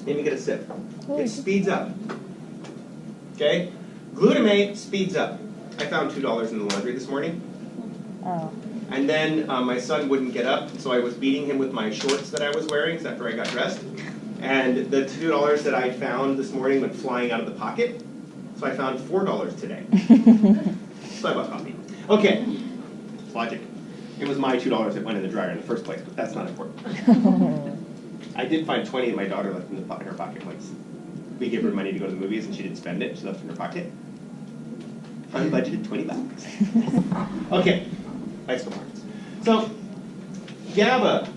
Let me get a sip. It speeds up. Okay? Glutamate speeds up. I found $2 in the laundry this morning. Oh. And then my son wouldn't get up, so I was beating him with my shorts that I was wearing after I got dressed. And the $2 that I found this morning went flying out of the pocket. So I found $4 today. So I bought coffee. Okay, logic. It was my $2 that went in the dryer in the first place, but that's not important. I did find 20 that my daughter left in her pocket once. We gave her money to go to the movies and she didn't spend it. She left it in her pocket. Unbudgeted $20. Okay, bicycle marks. So, GABA,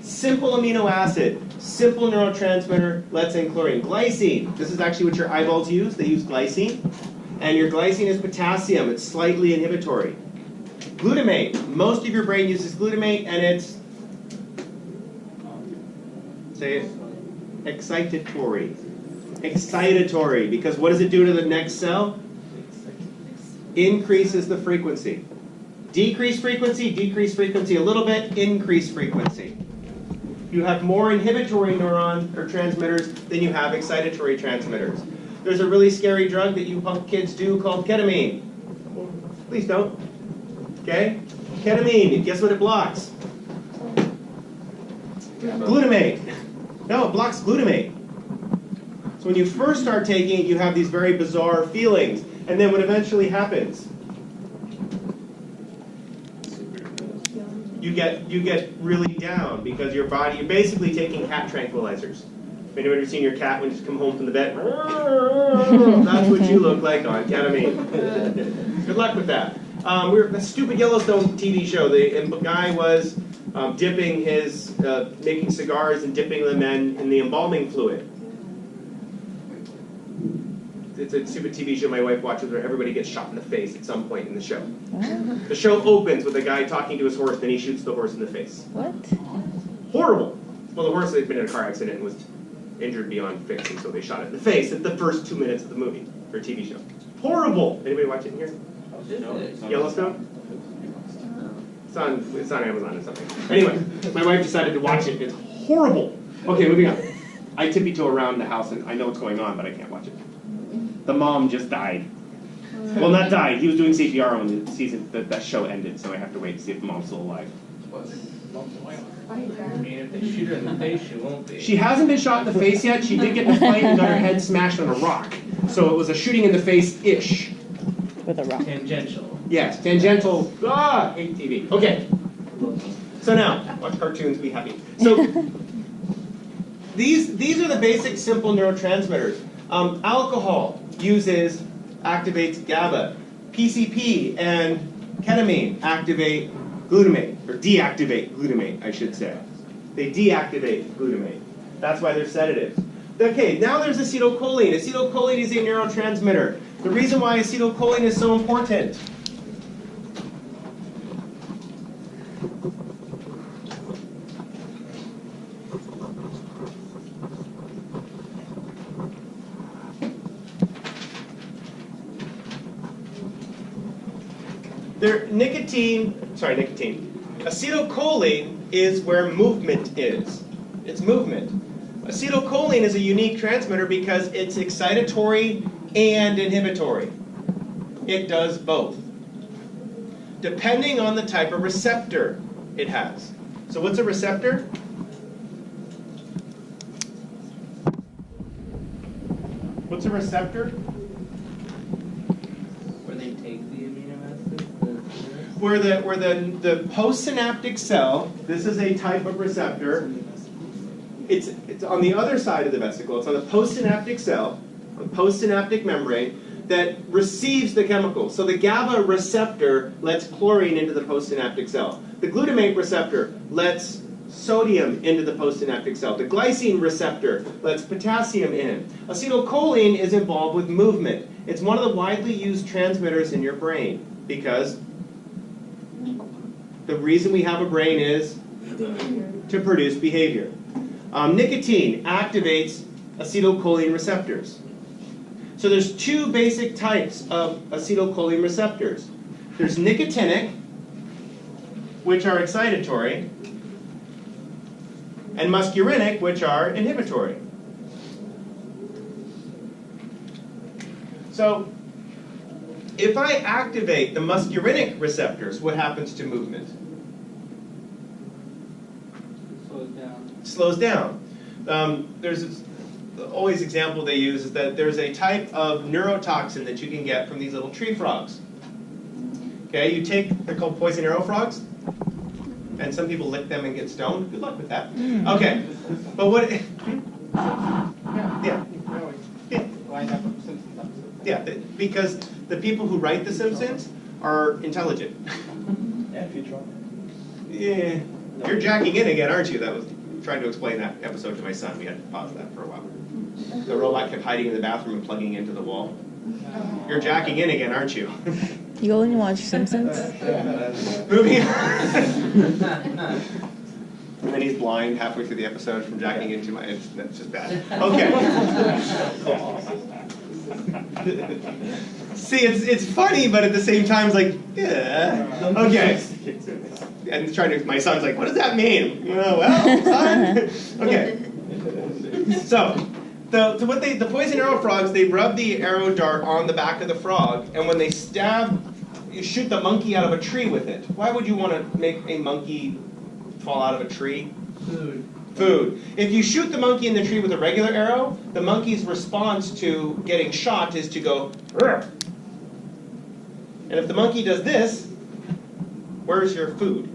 simple amino acid, simple neurotransmitter, let's in chlorine. Glycine, this is actually what your eyeballs use. They use glycine. And your glycine is potassium. It's slightly inhibitory. Glutamate, most of your brain uses glutamate, and it's, say it, excitatory. Excitatory, because what does it do to the next cell? Increases the frequency. Decrease frequency a little bit, increase frequency. You have more inhibitory neurons or transmitters than you have excitatory transmitters. There's a really scary drug that you punk kids do called ketamine. Please don't. Okay? Ketamine, guess what it blocks? Glutamate. No, it blocks glutamate. So when you first start taking it, you have these very bizarre feelings. And then what eventually happens? You get really down because your body, you're basically taking cat tranquilizers. Have anyone ever seen your cat when you come home from the vet? That's what you look like on ketamine. Good luck with that. We're a stupid Yellowstone TV show. The guy was dipping his, making cigars and dipping them in the embalming fluid. It's a stupid TV show my wife watches where everybody gets shot in the face at some point in the show. The show opens with a guy talking to his horse, then he shoots the horse in the face. What? Horrible. Well, the horse had been in a car accident and was injured beyond fixing, so they shot it in the face at the first 2 minutes of the movie, or TV show. Horrible! Anybody watch it in here? No. Yellowstone? It's on Amazon or something. Anyway, my wife decided to watch it. It's horrible. Okay, moving on. I tippy-toe around the house and I know what's going on, but I can't watch it. The mom just died. Well, not died. He was doing CPR when the season that show ended, so I have to wait to see if the mom's still alive. I mean, if they shoot her in the face, she won't be. She hasn't been shot in the face yet. She did get in a fight and got her head smashed on a rock. So it was a shooting in the face-ish. With a rock. Tangential. Yes, tangential. Ah, hate TV. Okay. So now, watch cartoons, be happy. So these are the basic simple neurotransmitters. Alcohol activates GABA. PCP and ketamine activate glutamate, or deactivate glutamate, I should say. They deactivate glutamate. That's why they're sedatives. Okay, now there's acetylcholine. Acetylcholine is a neurotransmitter. The reason why acetylcholine is so important. Acetylcholine is where movement is. It's movement. Acetylcholine is a unique transmitter because it's excitatory and inhibitory. It does both, depending on the type of receptor it has. So what's a receptor? What's a receptor? Where they take the amino acids? Where the postsynaptic cell, this is a type of receptor. It's on the other side of the vesicle. It's on the postsynaptic cell, the postsynaptic membrane, that receives the chemical. So the GABA receptor lets chlorine into the postsynaptic cell. The glutamate receptor lets sodium into the postsynaptic cell. The glycine receptor lets potassium in. Acetylcholine is involved with movement. It's one of the widely used transmitters in your brain because the reason we have a brain is to produce behavior. Nicotine activates acetylcholine receptors. So there's two basic types of acetylcholine receptors. There's nicotinic, which are excitatory, and muscarinic, which are inhibitory. So if I activate the muscarinic receptors, what happens to movement? Slows down. Slows down. There's this always example they use is that there's a type of neurotoxin that you can get from these little tree frogs. Okay, they're called poison arrow frogs, and some people lick them and get stoned. Good luck with that. Okay, but what? Yeah. Yeah, because the people who write The Simpsons are intelligent. And Futurama. Yeah, you're jacking in again, aren't you? That was trying to explain that episode to my son. We had to pause that for a while. The robot kept hiding in the bathroom and plugging into the wall. You're jacking in again, aren't you? You only watch Simpsons? Moving on. And then he's blind halfway through the episode from jacking into my. That's just bad. Okay. See, it's funny, but at the same time, it's like, yeah. Okay. And my son's like, what does that mean? Well, son. Okay. So, the poison arrow frogs, they rub the arrow dart on the back of the frog, and when they you shoot the monkey out of a tree with it. Why would you want to make a monkey fall out of a tree? Food. If you shoot the monkey in the tree with a regular arrow, the monkey's response to getting shot is to go, "Rrr." And if the monkey does this, where's your food?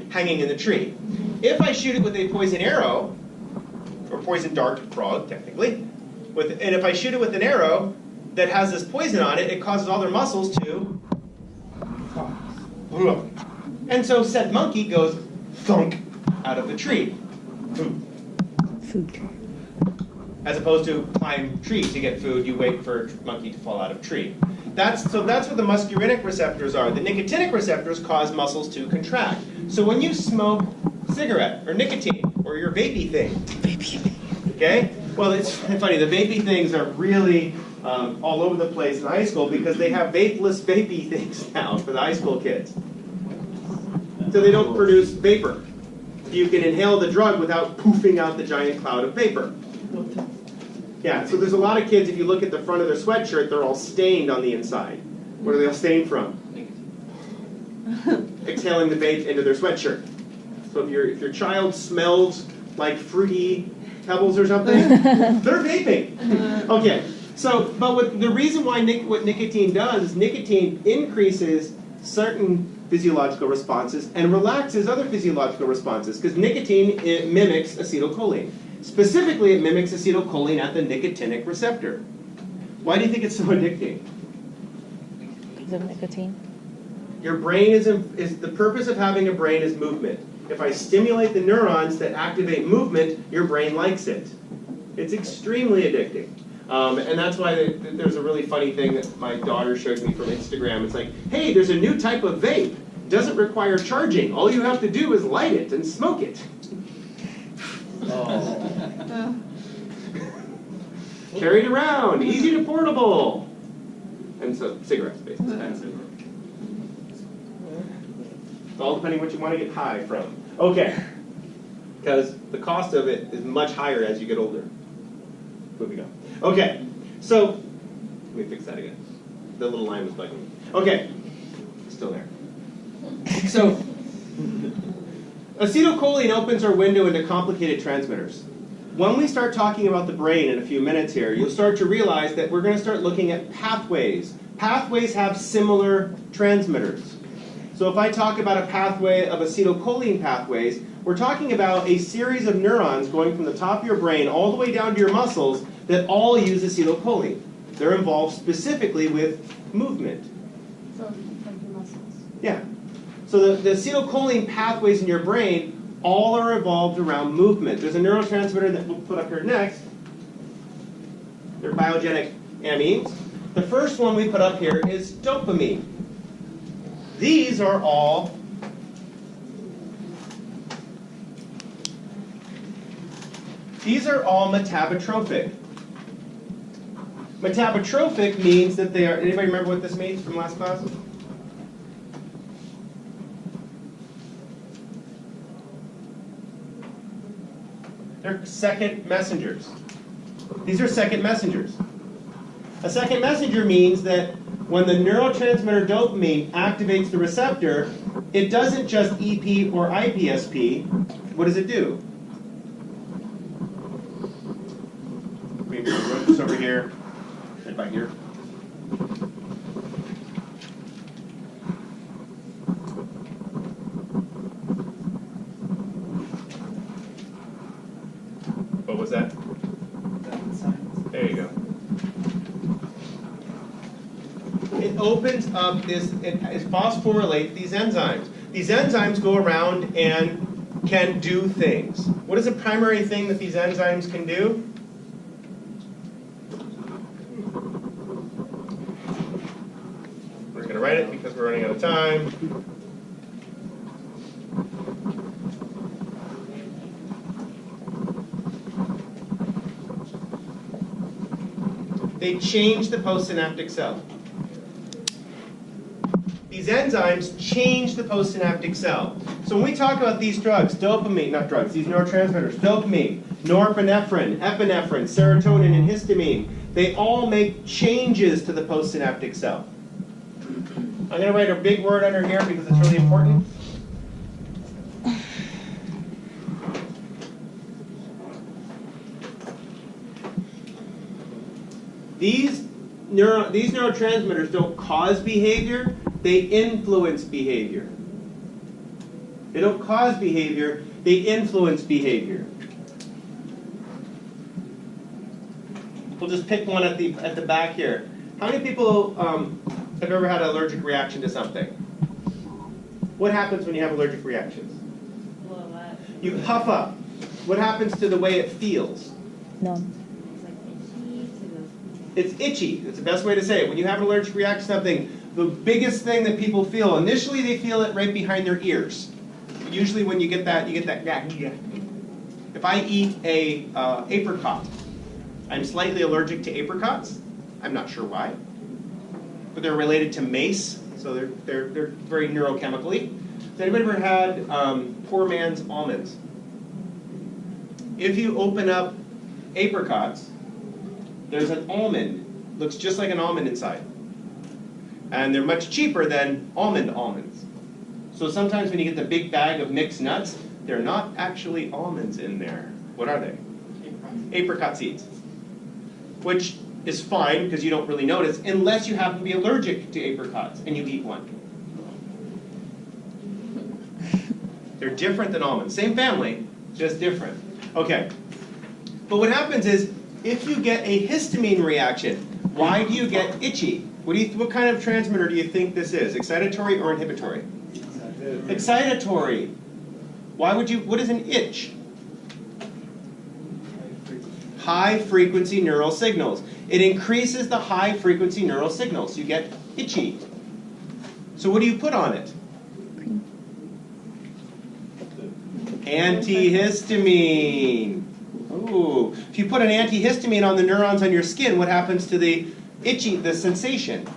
Hanging in the tree. If I shoot it with a poison arrow, or poison dart frog, technically, and if I shoot it with an arrow that has this poison on it, it causes all their muscles to, and so said monkey goes thunk out of the tree. Food. As opposed to climb trees to get food, you wait for a monkey to fall out of tree. That's what the muscarinic receptors are. The nicotinic receptors cause muscles to contract. So when you smoke cigarette or nicotine or your vapey thing, okay? Well, it's funny. The vapey things are really all over the place in high school because they have vapeless vapey things now for the high school kids. So they don't produce vapor. You can inhale the drug without poofing out the giant cloud of vapor. Yeah, so there's a lot of kids, if you look at the front of their sweatshirt, they're all stained on the inside. What are they all stained from? Exhaling the vape into their sweatshirt. So if your child smells like fruity pebbles or something, they're vaping. Okay, so, but the reason why what nicotine does is nicotine increases certain physiological responses and relaxes other physiological responses because nicotine, it mimics acetylcholine. Specifically, it mimics acetylcholine at the nicotinic receptor. Why do you think it's so addicting? Because of nicotine. Your brain is the purpose of having a brain is movement. If I stimulate the neurons that activate movement, your brain likes it. It's extremely addicting. And that's why there's a really funny thing that my daughter showed me from Instagram. It's like, hey, there's a new type of vape. Doesn't require charging. All you have to do is light it and smoke it. Oh. Carried around, easy to portable. And so, cigarettes, basically. It's all depending what you want to get high from. Okay. Because the cost of it is much higher as you get older. Moving on. Okay, so, let me fix that again. The little line was bugging me. Okay, it's still there. So, acetylcholine opens our window into complicated transmitters. When we start talking about the brain in a few minutes here, you'll start to realize that we're going to start looking at pathways. Pathways have similar transmitters. So if I talk about a pathway of acetylcholine pathways, we're talking about a series of neurons going from the top of your brain all the way down to your muscles that all use acetylcholine. They're involved specifically with movement. So, like your muscles. Yeah. So the acetylcholine pathways in your brain all are evolved around movement. There's a neurotransmitter that we'll put up here next. They're biogenic amines. The first one we put up here is dopamine. These are all metabotropic. Metabotropic means that they are, anybody remember what this means from last class? They're second messengers. These are second messengers. A second messenger means that when the neurotransmitter dopamine activates the receptor, it doesn't just EP or IPSP. What does it do? Maybe we'll run this over here, right by here. What was that? There you go. It opens up this, it phosphorylates these enzymes. These enzymes go around and can do things. What is the primary thing that these enzymes can do? We're going to write it because we're running out of time. They change the postsynaptic cell. These enzymes change the postsynaptic cell. So when we talk about these drugs, dopamine, not drugs, these neurotransmitters, dopamine, norepinephrine, epinephrine, serotonin, and histamine, they all make changes to the postsynaptic cell. I'm going to write a big word under here because it's really important. These neurotransmitters don't cause behavior, they influence behavior. They don't cause behavior, they influence behavior. We'll just pick one at the back here. How many people have ever had an allergic reaction to something? What happens when you have allergic reactions? Blow up. You puff up. What happens to the way it feels? Numb. It's It's like itchy to itchy. That's the best way to say it. When you have an allergic reaction to something, the biggest thing that people feel, initially they feel it right behind their ears. Usually when you get that yeah. If I eat a apricot, I'm slightly allergic to apricots. I'm not sure why. But they're related to mace, so they're very neurochemically. Has anybody ever had poor man's almonds? If you open up apricots, there's an almond, looks just like an almond inside. And they're much cheaper than almonds. So sometimes when you get the big bag of mixed nuts, they're not actually almonds in there. What are they? Apricot seeds. Which is fine because you don't really notice unless you happen to be allergic to apricots and you eat one. They're different than almonds. Same family, just different. Okay. But what happens is, if you get a histamine reaction, why do you get itchy? What kind of transmitter do you think this is? Excitatory or inhibitory? Excitatory. What is an itch? High frequency neural signals. It increases the high frequency neural signals. You get itchy. So what do you put on it? Antihistamine. Ooh. If you put an antihistamine on the neurons on your skin, what happens to the sensation?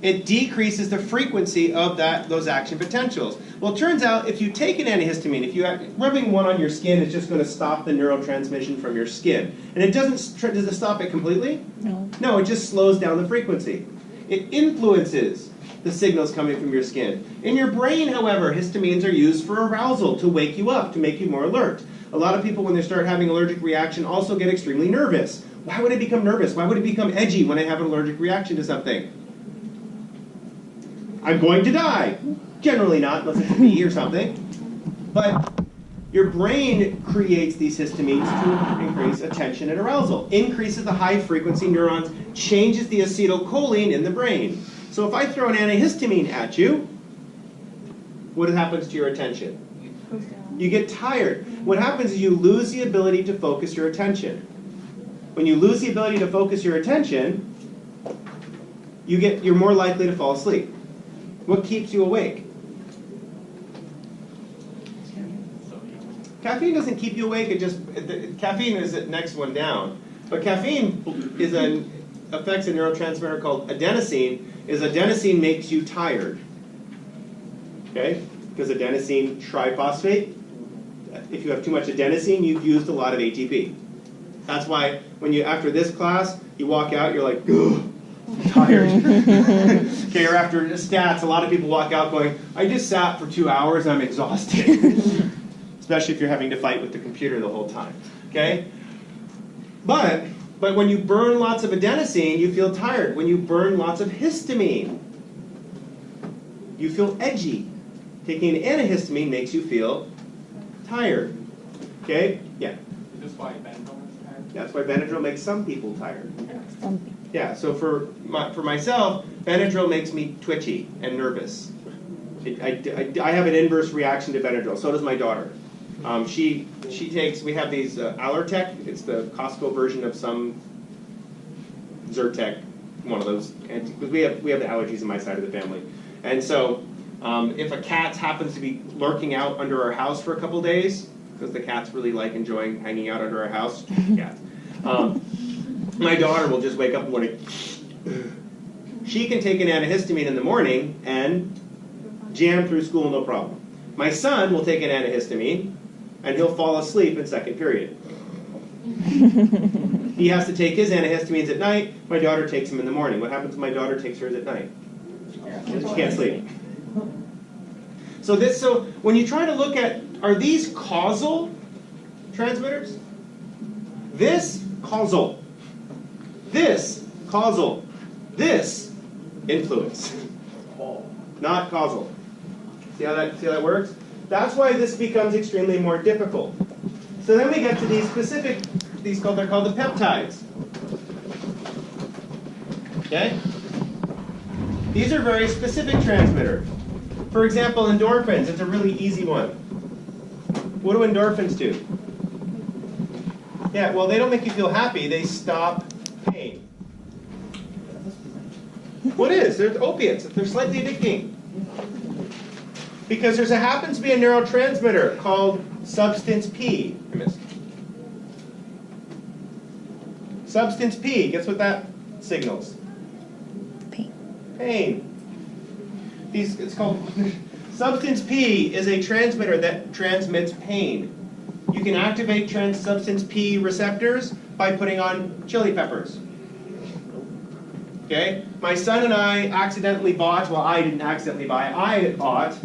It decreases the frequency of those action potentials. Well, it turns out if you take an antihistamine, rubbing one on your skin is just going to stop the neurotransmission from your skin. And it does it stop it completely? No. No, it just slows down the frequency. It influences the signals coming from your skin. In your brain, however, histamines are used for arousal, to wake you up, to make you more alert. A lot of people, when they start having allergic reaction, also get extremely nervous. Why would I become nervous? Why would it become edgy when I have an allergic reaction to something? I'm going to die. Generally not, unless it's a bee or something. But your brain creates these histamines to increase attention and arousal. Increases the high frequency neurons, changes the acetylcholine in the brain. So if I throw an antihistamine at you, what happens to your attention? You get tired. What happens is you lose the ability to focus your attention. When you lose the ability to focus your attention, you're more likely to fall asleep. What keeps you awake? Caffeine doesn't keep you awake. Caffeine is the next one down. But caffeine affects a neurotransmitter called adenosine. Adenosine makes you tired. Okay? Because adenosine triphosphate, if you have too much adenosine, you've used a lot of ATP. That's why when you, after this class, you walk out, you're like, ugh, I'm tired. Okay, or after stats, a lot of people walk out going, I just sat for 2 hours, I'm exhausted. Especially if you're having to fight with the computer the whole time, okay? But when you burn lots of adenosine, you feel tired. When you burn lots of histamine, you feel edgy. Taking an antihistamine makes you feel tired, okay? Yeah. Is this why Benadryl is tired? That's why Benadryl makes some people tired. Some- Yeah, so for myself, Benadryl makes me twitchy and nervous. I have an inverse reaction to Benadryl. So does my daughter. She takes, we have these Allertec. It's the Costco version of some Zyrtec, one of those. Because we have the allergies in my side of the family. And so if a cat happens to be lurking out under our house for a couple days, because the cats really like enjoying hanging out under our house, cats. My daughter will just wake up in the morning. She can take an antihistamine in the morning and jam through school no problem. My son will take an antihistamine and he'll fall asleep in second period. He has to take his antihistamines at night. My daughter takes them in the morning. What happens when my daughter takes hers at night? She can't sleep. So when you try to look at, are these causal transmitters? This causal. This causal. This influence. Not causal. See how that works? That's why this becomes extremely more difficult. So then we get to these specific, they're called the peptides. Okay? These are very specific transmitter. For example, endorphins, it's a really easy one. What do endorphins do? Yeah, well, they don't make you feel happy, they stop pain. What is? They're opiates, they're slightly addicting. Because happens to be a neurotransmitter called substance P. I missed. Substance P, guess what that signals? Pain. Pain. It's called, substance P is a transmitter that transmits pain. You can activate substance P receptors by putting on chili peppers. Okay? My son and I accidentally bought, well, I didn't accidentally buy, I bought